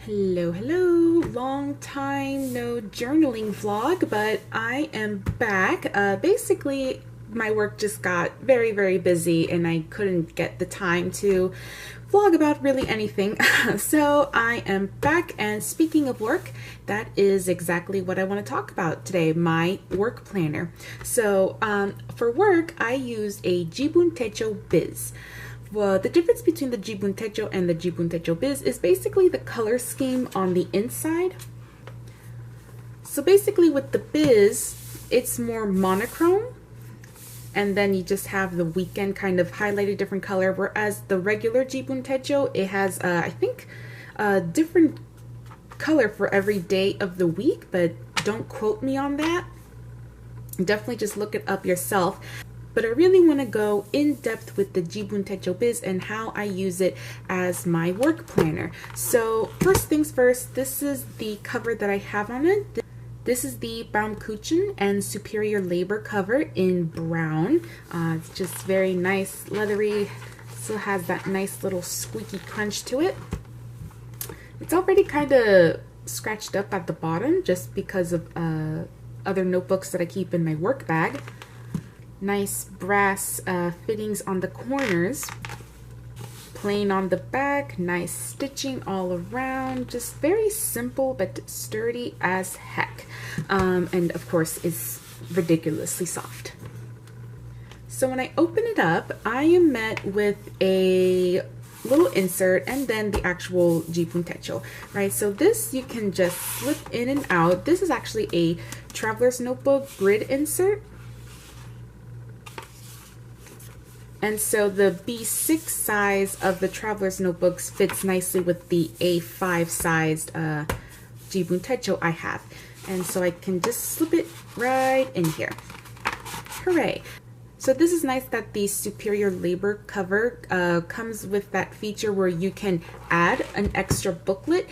Hello, hello. Long time no journaling vlog, but I am back. Basically, my work just got very busy and I couldn't get the time to vlog about really anything. So I am back, and speaking of work, that is exactly what I want to talk about today, my work planner. So for work, I use a Jibun Techo Biz. Well, the difference between the Jibun Techo and the Jibun Techo Biz is basically the color scheme on the inside. So basically with the Biz, it's more monochrome, and then you just have the weekend kind of highlighted different color, whereas the regular Jibun Techo, it has I think a different color for every day of the week, but don't quote me on that. Definitely just look it up yourself. But I really want to go in depth with the Jibun Techo Biz and how I use it as my work planner. So first things first, this is the cover that I have on it. This is the baum-kuchen and superior labor cover in brown. It's just very nice, leathery, still has that nice little squeaky crunch to it. It's already kind of scratched up at the bottom just because of other notebooks that I keep in my work bag. Nice brass fittings on the corners, plain on the back, nice stitching all around, just very simple but sturdy as heck, and of course is ridiculously soft. So when I open it up, I am met with a little insert and then the actual Jibun Techo, right? So this you can just slip in and out. This is actually a traveler's notebook grid insert. And so the B6 size of the traveler's notebooks fits nicely with the A5 sized Jibun Techo I have. And so I can just slip it right in here. Hooray! So this is nice that the superior labor cover comes with that feature where you can add an extra booklet.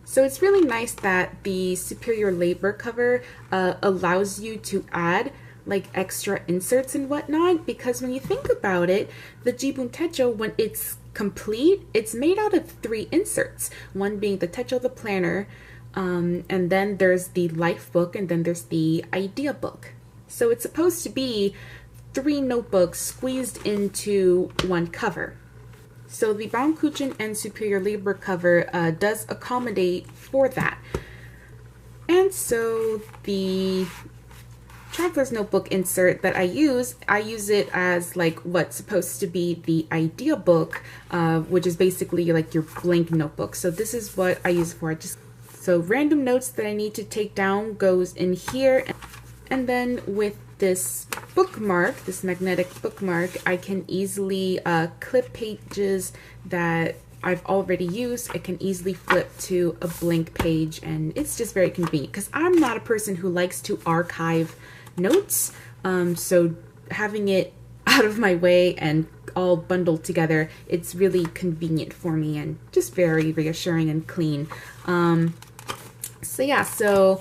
So it's really nice that the superior labor cover allows you to add like extra inserts and whatnot, because when you think about it, the Jibun Techo, when it's complete, it's made out of 3 inserts, one being the Techo the planner, and then there's the life book, and then there's the idea book. So it's supposed to be 3 notebooks squeezed into one cover. So the baum-kuchen and superior labor cover does accommodate for that. And so the traveler's notebook insert that I use it as like what's supposed to be the idea book, which is basically like your blank notebook. So this is what I use it for. So random notes that I need to take down goes in here, and then with this bookmark, this magnetic bookmark, I can easily clip pages that I've already used. I can easily flip to a blank page, and it's just very convenient because I'm not a person who likes to archive notes, so having it out of my way and all bundled together, it's really convenient for me and just very reassuring and clean. So yeah, so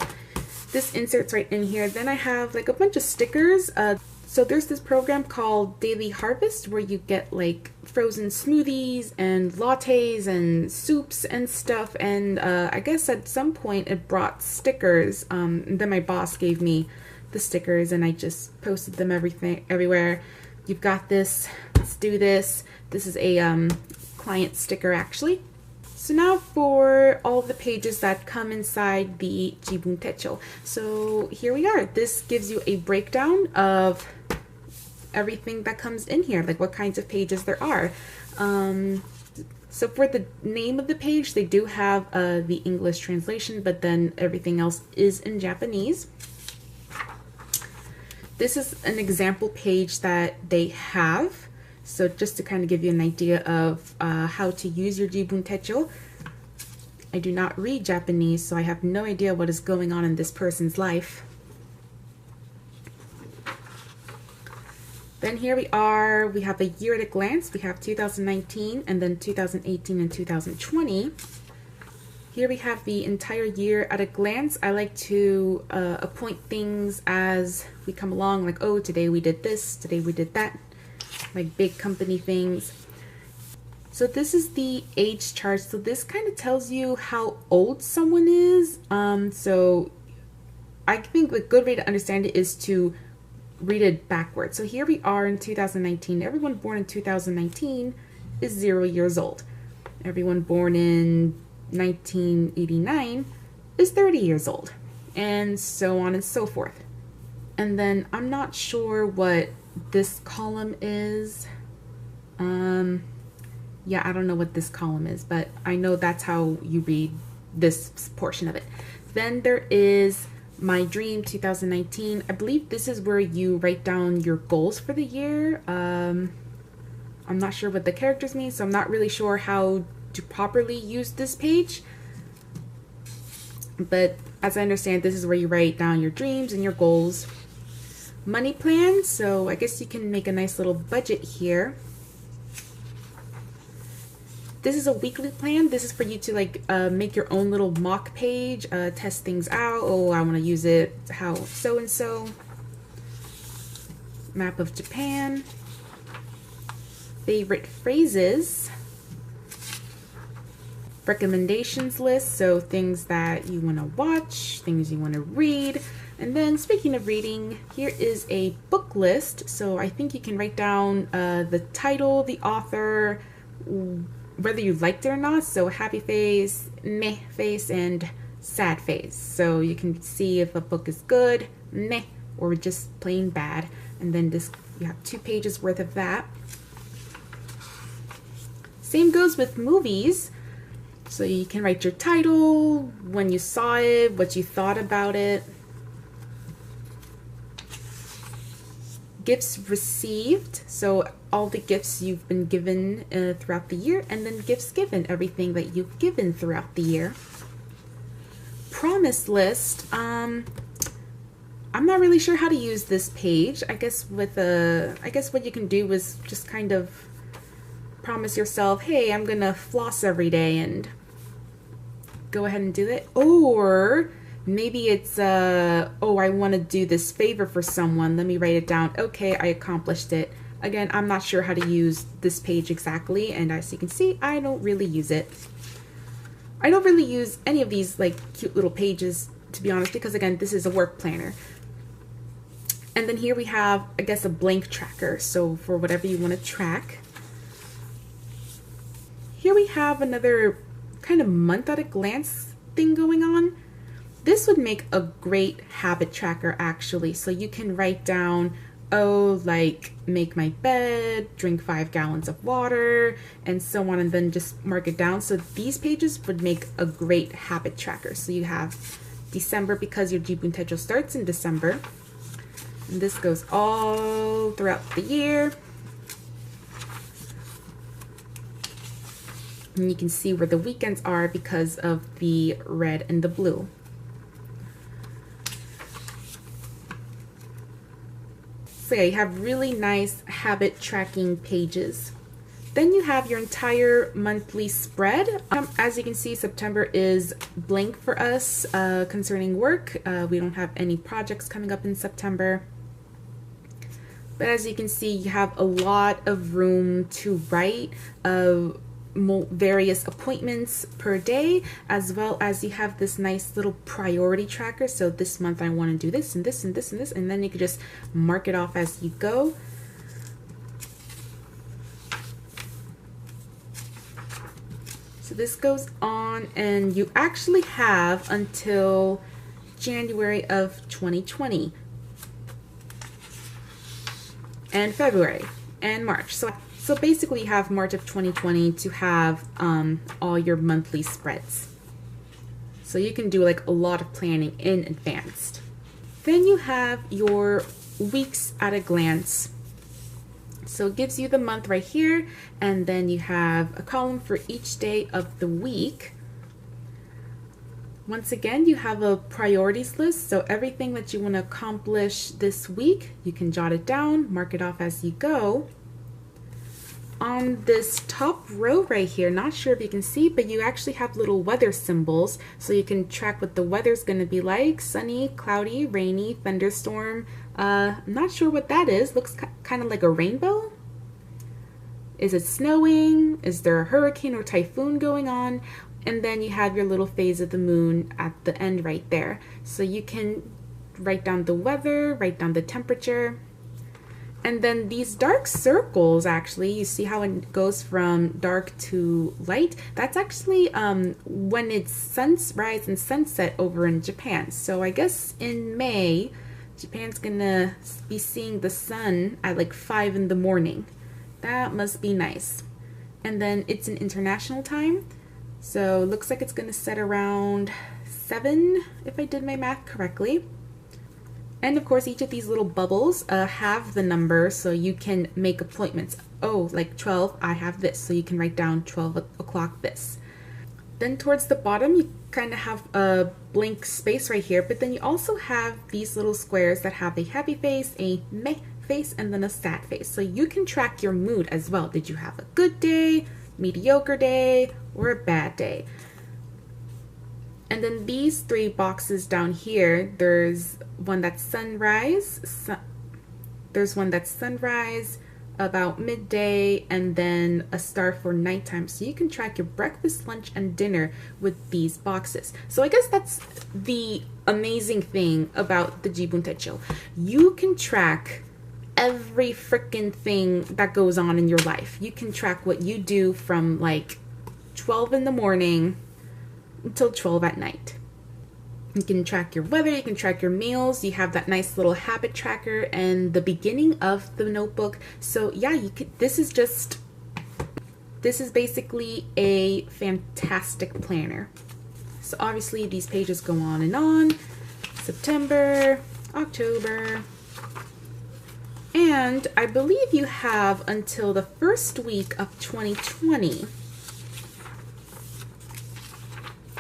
this insert's right in here. Then I have like a bunch of stickers. So there's this program called Daily Harvest where you get like frozen smoothies and lattes and soups and stuff, and I guess at some point it brought stickers, and then my boss gave me the stickers and I just posted them everywhere. You've got this, let's do this. This is a client sticker actually. So now for all the pages that come inside the Jibun Techo. So here we are. This gives you a breakdown of everything that comes in here, like what kinds of pages there are. So for the name of the page, they do have the English translation, but then everything else is in Japanese. This is an example page that they have. So just to kind of give you an idea of how to use your Jibun Techo. I do not read Japanese, so I have no idea what is going on in this person's life. Then here we are, we have a year at a glance. We have 2019 and then 2018 and 2020. Here we have the entire year at a glance. I like to appoint things as we come along, like, oh, today we did this, today we did that, like big company things. So this is the age chart. So this kind of tells you how old someone is. So I think a good way to understand it is to read it backwards. So here we are in 2019. Everyone born in 2019 is 0 years old. Everyone born in 1989 is 30 years old, and so on and so forth. And then I'm not sure what this column is. Yeah, I don't know what this column is, but I know that's how you read this portion of it. Then there is My Dream 2019. I believe this is where you write down your goals for the year. I'm not sure what the characters mean, so I'm not really sure how to properly use this page. But as I understand, this is where you write down your dreams and your goals. Money plan, so I guess you can make a nice little budget here. This is a weekly plan. This is for you to like make your own little mock page, test things out. Oh, I want to use it how so and so. Map of Japan. Favorite phrases. Recommendations list, so things that you want to watch, things you want to read. And then speaking of reading, here is a book list. So I think you can write down the title, the author, whether you liked it or not. So happy face, meh face, and sad face. So you can see if a book is good, meh, or just plain bad. And then this, you have 2 pages worth of that. Same goes with movies. So you can write your title, when you saw it, what you thought about it. Gifts received, so all the gifts you've been given throughout the year, and then gifts given, everything that you've given throughout the year. Promise list, I'm not really sure how to use this page. I guess what you can do is just kind of promise yourself, hey, I'm gonna floss every day, and go ahead and do it. Or maybe it's oh, I want to do this favor for someone, let me write it down. Okay, I accomplished it. Again, I'm not sure how to use this page exactly, and as you can see, I don't really use it. I don't really use any of these like cute little pages, to be honest, because again, this is a work planner. And then here we have, I guess, a blank tracker, so for whatever you want to track. Here we have another kind of month at a glance thing going on. This would make a great habit tracker actually. So you can write down, oh, like make my bed, drink 5 gallons of water, and so on, and then just mark it down. So these pages would make a great habit tracker. So you have December, because your Jibun Techo starts in December. And this goes all throughout the year. And you can see where the weekends are because of the red and the blue. So yeah, you have really nice habit tracking pages. Then you have your entire monthly spread. As you can see, September is blank for us concerning work. We don't have any projects coming up in September. But as you can see, you have a lot of room to write various appointments per day, as well as you have this nice little priority tracker. So this month I want to do this and this and this and this, and then you can just mark it off as you go. So this goes on, and you actually have until January of 2020 and February and March. So basically you have March of 2020 to have all your monthly spreads. So you can do like a lot of planning in advance. Then you have your weeks at a glance. So it gives you the month right here, and then you have a column for each day of the week. Once again, you have a priorities list, so everything that you want to accomplish this week, you can jot it down, mark it off as you go. On this top row right here, not sure if you can see, but you actually have little weather symbols, so you can track what the weather's going to be like: sunny, cloudy, rainy, thunderstorm. I'm not sure what that is. Looks kind of like a rainbow. Is it snowing? Is there a hurricane or typhoon going on? And then you have your little phase of the moon at the end right there. So you can write down the weather, write down the temperature. And then these dark circles, actually, you see how it goes from dark to light? That's actually when it's sunrise and sunset over in Japan. So I guess in May, Japan's gonna be seeing the sun at like 5 in the morning. That must be nice. And then it's in international time. So it looks like it's gonna set around 7, if I did my math correctly. And of course, each of these little bubbles have the number, so you can make appointments. Oh, like 12, I have this, so you can write down 12 o'clock this. Then towards the bottom, you kind of have a blank space right here, but then you also have these little squares that have a happy face, a meh face, and then a sad face. So you can track your mood as well. Did you have a good day, mediocre day, or a bad day? And then these 3 boxes down here, there's one that's sunrise, there's one that's sunrise, about midday, and then a star for nighttime. So you can track your breakfast, lunch, and dinner with these boxes. So I guess that's the amazing thing about the Jibun Techo. You can track every freaking thing that goes on in your life. You can track what you do from like 12 in the morning until 12 at night. You can track your weather, you can track your meals, you have that nice little habit tracker and the beginning of the notebook. So yeah, you could, this is basically a fantastic planner. So obviously these pages go on, September, October, and I believe you have until the first week of 2020.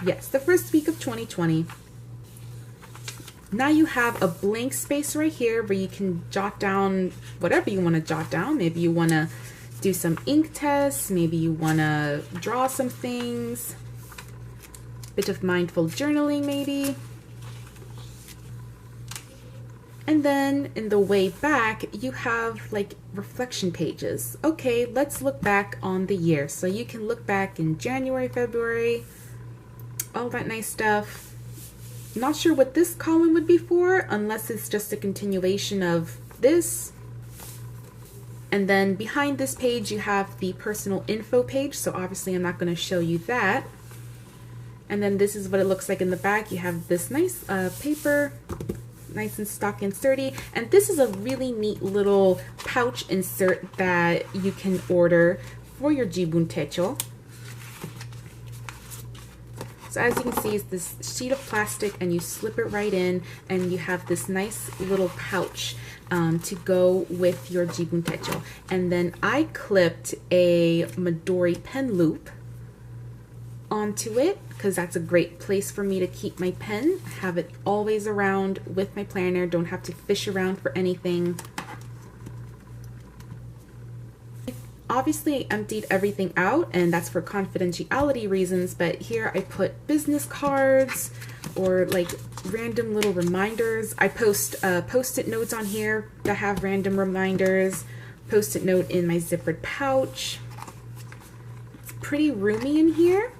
Yes, the first week of 2020. Now you have a blank space right here where you can jot down whatever you want to jot down. Maybe you want to do some ink tests. Maybe you want to draw some things. Bit of mindful journaling maybe. And then in the way back, you have like reflection pages. Okay, let's look back on the year. So you can look back in January, February, all that nice stuff. Not sure what this column would be for, unless it's just a continuation of this. And then behind this page, you have the personal info page. So obviously I'm not going to show you that. And then this is what it looks like in the back. You have this nice paper, nice and stock and sturdy. And this is a really neat little pouch insert that you can order for your Jibun Techo. So as you can see, it's this sheet of plastic and you slip it right in and you have this nice little pouch to go with your Jibun Techo. And then I clipped a Midori pen loop onto it because that's a great place for me to keep my pen. Have it always around with my planner. Don't have to fish around for anything. Obviously I emptied everything out and that's for confidentiality reasons, but here I put business cards or like random little reminders. I post post-it notes on here that have random reminders, post-it note in my zippered pouch. It's pretty roomy in here.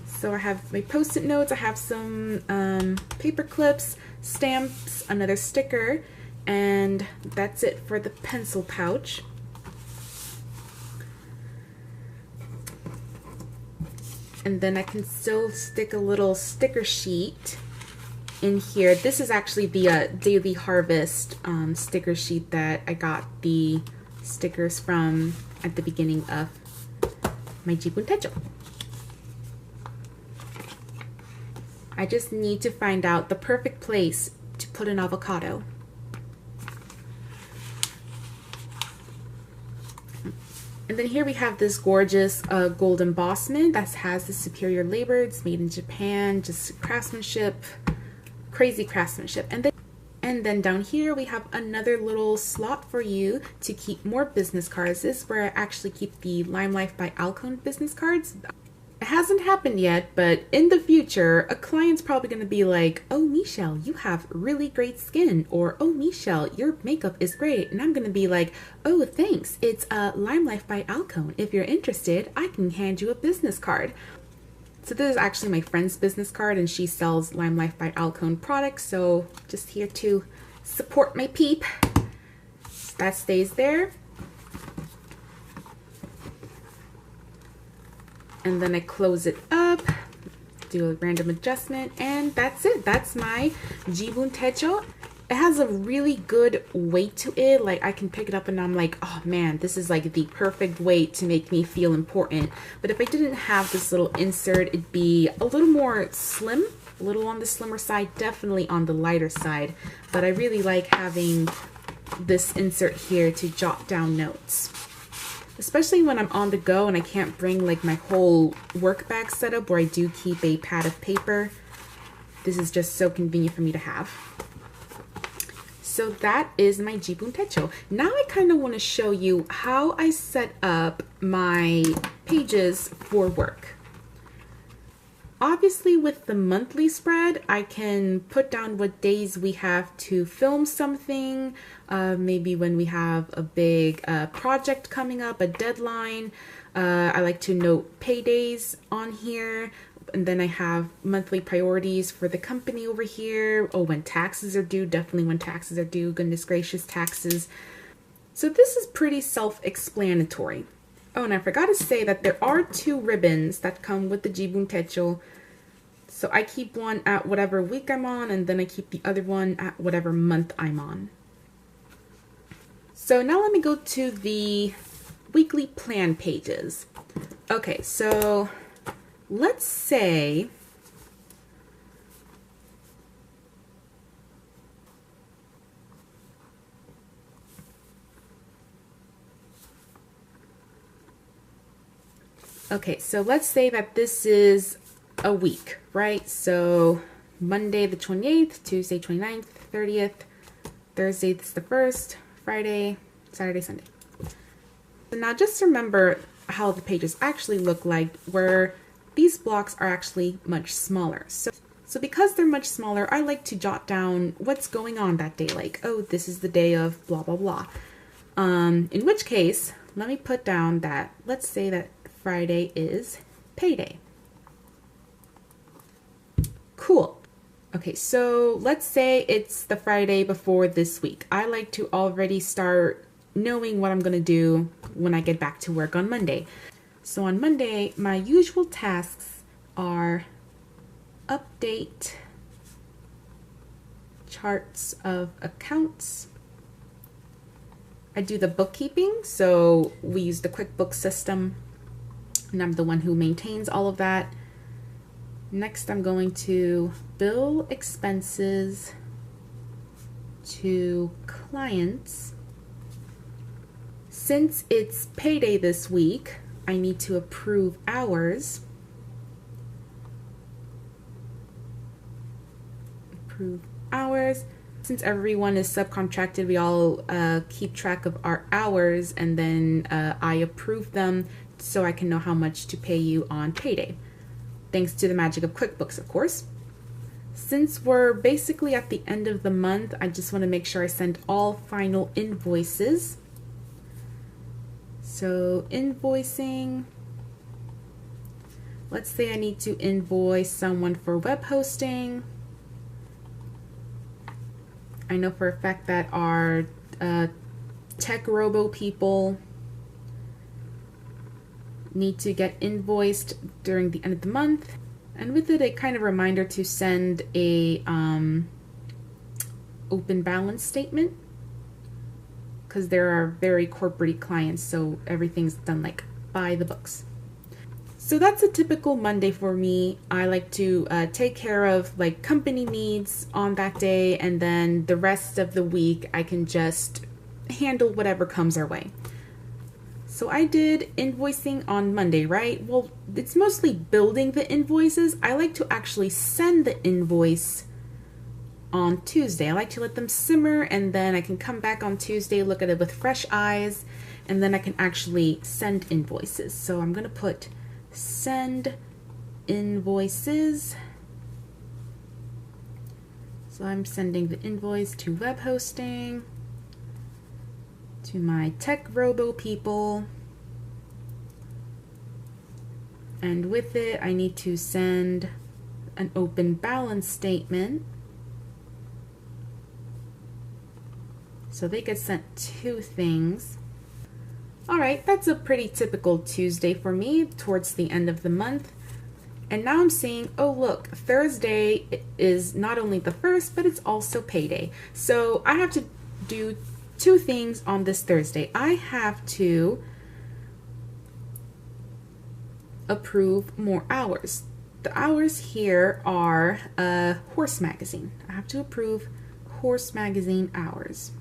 So I have my post-it notes, I have some paper clips, stamps, another sticker, and that's it for the pencil pouch. And then I can still stick a little sticker sheet in here. This is actually the Daily Harvest sticker sheet that I got the stickers from at the beginning of my Jibun Techo. I just need to find out the perfect place to put an avocado. And then here we have this gorgeous gold embossment that has the superior labor. It's made in Japan, just craftsmanship, crazy craftsmanship. And then down here we have another little slot for you to keep more business cards. This is where I actually keep the Lime Life by Alcone business cards. It It hasn't happened yet, but in the future, a client's probably going to be like, oh, Michelle, you have really great skin. Or, oh, Michelle, your makeup is great. And I'm going to be like, oh, thanks. It's Lime Life by Alcone. If you're interested, I can hand you a business card. So this is actually my friend's business card, and she sells Lime Life by Alcone products. So just here to support my peep. That stays there. And then I close it up, do a random adjustment, and that's it. That's my Jibun Techo. It has a really good weight to it. Like, I can pick it up and I'm like, oh man, this is like the perfect weight to make me feel important. But if I didn't have this little insert, it'd be a little more slim, a little on the slimmer side, definitely on the lighter side. But I really like having this insert here to jot down notes. Especially when I'm on the go and I can't bring like my whole work bag setup where I do keep a pad of paper. This is just so convenient for me to have. So that is my Jibun Techo. Now I kind of want to show you how I set up my pages for work. Obviously with the monthly spread, I can put down what days we have to film something, maybe when we have a big project coming up, a deadline. I like to note paydays on here, and then I have monthly priorities for the company over here. Oh, when taxes are due, definitely when taxes are due, goodness gracious, taxes. So this is pretty self-explanatory. Oh, and I forgot to say that there are 2 ribbons that come with the Jibun Techo. So I keep one at whatever week I'm on, and then I keep the other one at whatever month I'm on. So now let me go to the weekly plan pages. Okay, so let's say that this is a week, right? So Monday the 28th, Tuesday 29th, 30th, Thursday this is the 1st, Friday, Saturday, Sunday. So now just remember how the pages actually look like, where these blocks are actually much smaller. So because they're much smaller, I like to jot down what's going on that day, like, oh, this is the day of blah, blah, blah. In which case, let me put down that, let's say that Friday is payday. Cool. Okay, so let's say it's the Friday before this week. I like to already start knowing what I'm going to do when I get back to work on Monday. So on Monday, my usual tasks are update charts of accounts. I do the bookkeeping, so we use the QuickBooks system, and I'm the one who maintains all of that. Next, I'm going to bill expenses to clients. Since it's payday this week, I need to approve hours. Approve hours. Since everyone is subcontracted, we all keep track of our hours, and then I approve them so I can know how much to pay you on payday. Thanks to the magic of QuickBooks, of course. Since we're basically at the end of the month, I just want to make sure I send all final invoices. So invoicing, let's say I need to invoice someone for web hosting. I know for a fact that our tech robo people need to get invoiced during the end of the month, and with it a kind of reminder to send a open balance statement, because there are very corporate clients, so everything's done like by the books. So that's a typical Monday for me. I like to take care of like company needs on that day, and then the rest of the week I can just handle whatever comes our way. So I did invoicing on Monday, right? Well, it's mostly building the invoices. I like to actually send the invoice on Tuesday. I like to let them simmer, and then I can come back on Tuesday, look at it with fresh eyes, and then I can actually send invoices. So I'm gonna put send invoices. So I'm sending the invoice to web hosting, to my tech robo people, and with it I need to send an open balance statement. So they get sent two things. All right, that's a pretty typical Tuesday for me towards the end of the month. And now I'm seeing, oh look, Thursday is not only the first, but it's also payday. So I have to do two things on this Thursday. I have to approve more hours. The hours here are horse magazine. I have to approve horse magazine hours.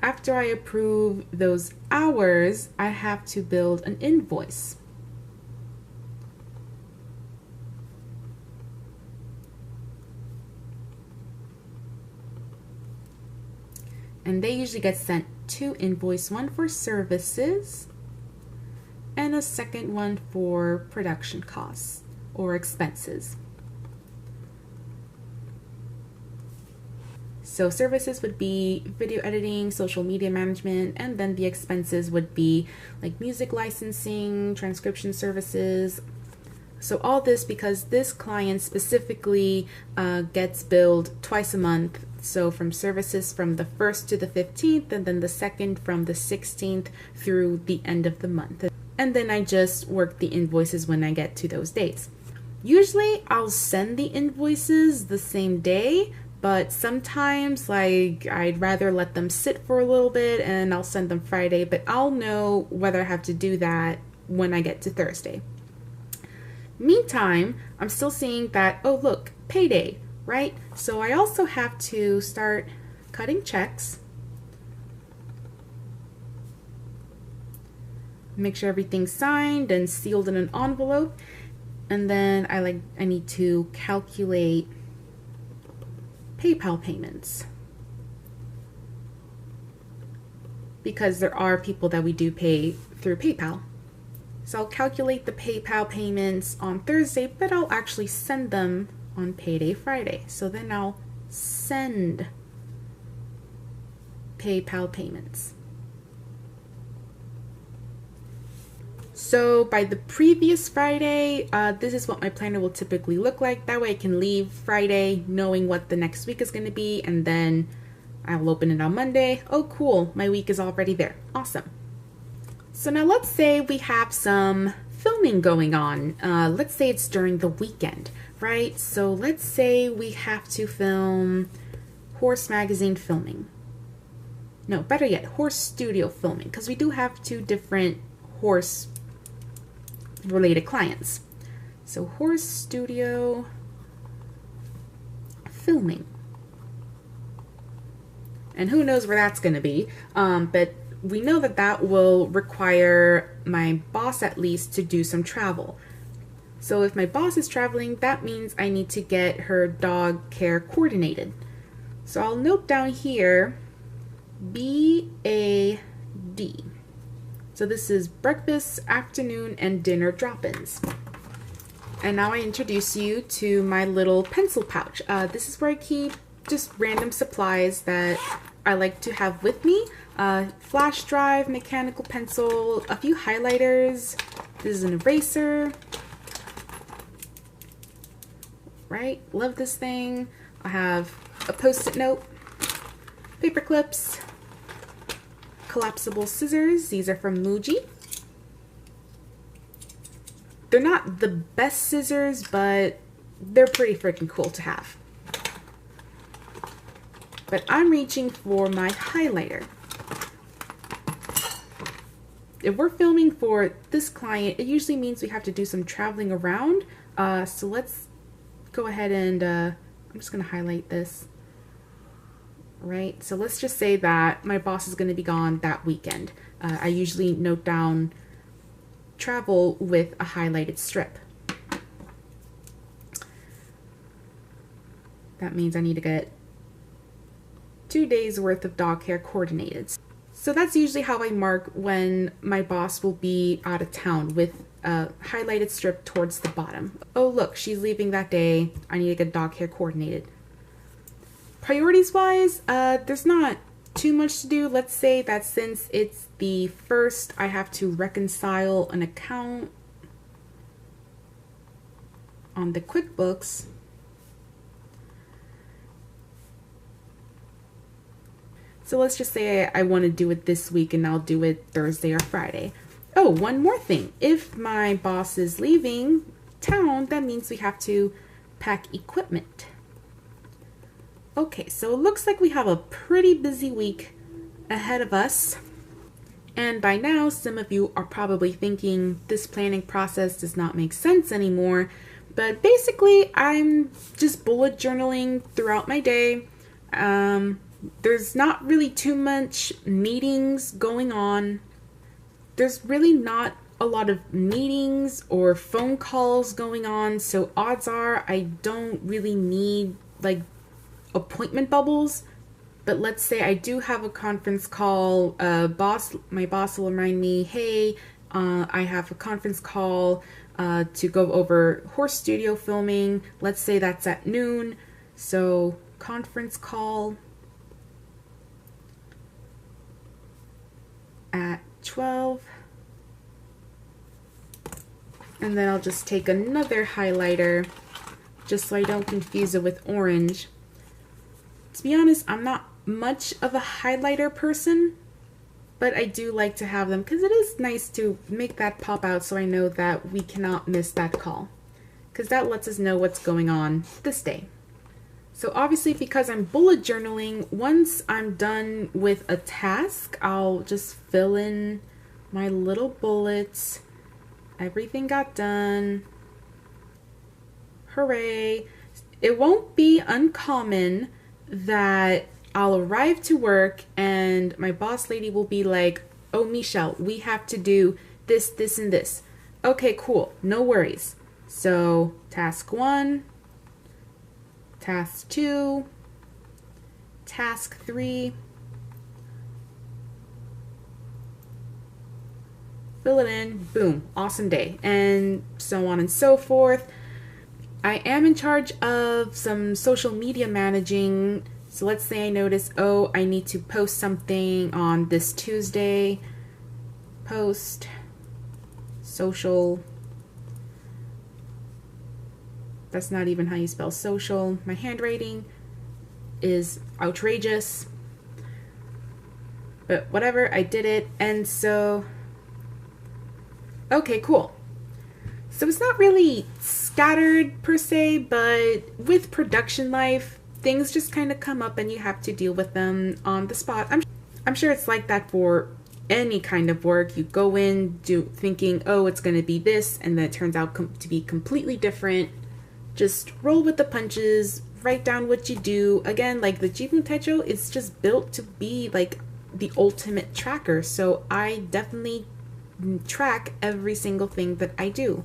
After I approve those hours, I have to build an invoice. And they usually get sent two invoices, one for services and a second one for production costs or expenses. So services would be video editing, social media management, and then the expenses would be like music licensing, transcription services. So all this because this client specifically gets billed twice a month. So from services from the 1st to the 15th, and then the second from the 16th through the end of the month. And then I just work the invoices when I get to those days. Usually I'll send the invoices the same day, but sometimes like I'd rather let them sit for a little bit and I'll send them Friday, but I'll know whether I have to do that when I get to Thursday. Meantime, I'm still seeing that, oh look, payday, right? So I also have to start cutting checks. Make sure everything's signed and sealed in an envelope. And then I need to calculate PayPal payments. Because there are people that we do pay through PayPal. So I'll calculate the PayPal payments on Thursday, but I'll actually send them on payday Friday. So then I'll send PayPal payments. So by the previous Friday, this is what my planner will typically look like. That way I can leave Friday knowing what the next week is going to be, and then I'll open it on Monday. Oh cool, my week is already there. Awesome. So now let's say we have some filming going on. Let's say it's during the weekend, right? So let's say we have to film horse magazine filming. No, better yet, horse studio filming, because we do have two different horse related clients. So horse studio filming. And who knows where that's going to be, but we know that that will require my boss at least to do some travel. So if my boss is traveling, that means I need to get her dog care coordinated. So I'll note down here BAD. So this is breakfast, afternoon, and dinner drop-ins. And now I introduce you to my little pencil pouch. This is where I keep just random supplies that I like to have with me. Flash drive, mechanical pencil, a few highlighters. This is an eraser. Right? Love this thing. I have a post-it note, paper clips, collapsible scissors. These are from Muji. They're not the best scissors, but they're pretty freaking cool to have. But I'm reaching for my highlighter. If we're filming for this client, it usually means we have to do some traveling around. So let's go ahead and I'm just going to highlight this. Right, so let's just say that my boss is going to be gone that weekend. I usually note down travel with a highlighted strip. That means I need to get 2 days worth of dog care coordinated. So that's usually how I mark when my boss will be out of town, with a highlighted strip towards the bottom. Oh look, she's leaving that day. I need to get dog hair coordinated. Priorities wise, there's not too much to do. Let's say that since it's the first, I have to reconcile an account on the QuickBooks. So let's just say I want to do it this week, and I'll do it Thursday or Friday. Oh, one more thing. If my boss is leaving town, that means we have to pack equipment. Okay, so it looks like we have a pretty busy week ahead of us. And by now, some of you are probably thinking this planning process does not make sense anymore. But basically, I'm just bullet journaling throughout my day. There's not really too much meetings going on. There's really not a lot of meetings or phone calls going on. So odds are I don't really need like appointment bubbles. But let's say I do have a conference call. My boss will remind me, hey, I have a conference call to go over horse studio filming. Let's say that's at noon. So conference call at 12. And then I'll just take another highlighter just so I don't confuse it with orange. To be honest, I'm not much of a highlighter person, but I do like to have them because it is nice to make that pop out so I know that we cannot miss that call, because that lets us know what's going on this day. So obviously, because I'm bullet journaling, once I'm done with a task, I'll just fill in my little bullets. Everything got done. Hooray. It won't be uncommon that I'll arrive to work and my boss lady will be like, oh, Michelle, we have to do this, this, and this. Okay, cool. No worries. So task 1, task 2, task 3. Fill it in, boom, awesome day, and so on and so forth. I am in charge of some social media managing. So let's say I notice, oh, I need to post something on this Tuesday. Post, social. That's not even how you spell social. My handwriting is outrageous. But whatever, I did it. And so, okay, cool. So it's not really scattered per se, but with production life, things just kind of come up and you have to deal with them on the spot. I'm sure it's like that for any kind of work. You go in thinking, oh, it's going to be this, and then it turns out to be completely different. Just roll with the punches, write down what you do. Again, like the Jibun Techo is just built to be like the ultimate tracker. So I definitely track every single thing that I do,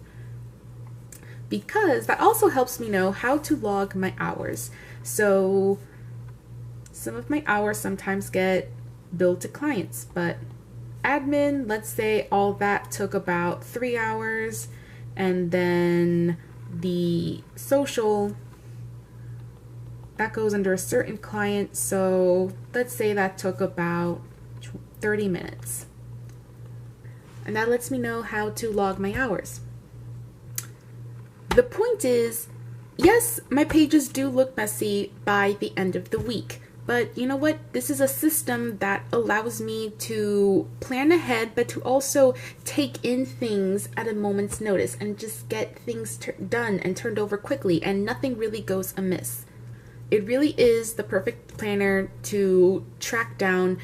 because that also helps me know how to log my hours. So some of my hours sometimes get billed to clients, but admin, let's say all that took about 3 hours, and then the social, that goes under a certain client, so let's say that took about 30 minutes. And that lets me know how to log my hours. The point is, yes, my pages do look messy by the end of the week, but you know what? This is a system that allows me to plan ahead, but to also take in things at a moment's notice and just get things done and turned over quickly, and nothing really goes amiss. It really is the perfect planner to track down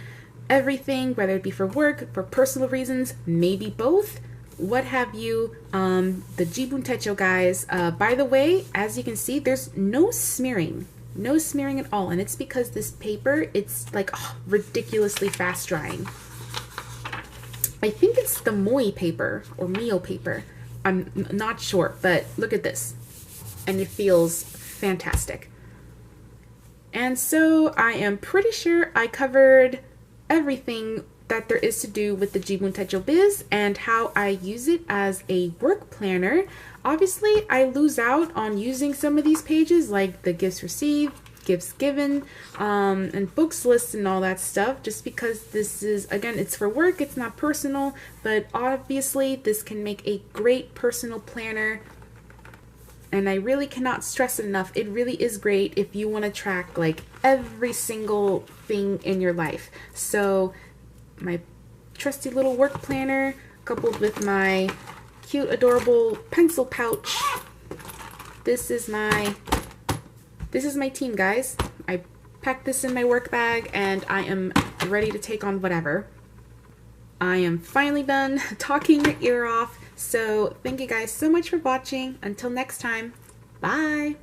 everything, whether it be for work, for personal reasons, maybe both, what have you. The Jibun Techo, guys, by the way, as you can see, there's no smearing at all, and it's because this paper, it's like ridiculously fast drying. I think it's the Moi paper or Mio paper, I'm not sure, but look at this, and it feels fantastic. And so I am pretty sure I covered everything that there is to do with the Jibun Techo Biz and how I use it as a work planner. Obviously, I lose out on using some of these pages like the gifts received, gifts given, and books list and all that stuff, just because this is, again, it's for work, it's not personal, but obviously this can make a great personal planner. And I really cannot stress it enough. It really is great if you want to track like every single thing in your life. So my trusty little work planner coupled with my cute adorable pencil pouch. This is my team, guys. I packed this in my work bag and I am ready to take on whatever. I am finally done talking your ear off. So thank you guys so much for watching. Until next time, bye.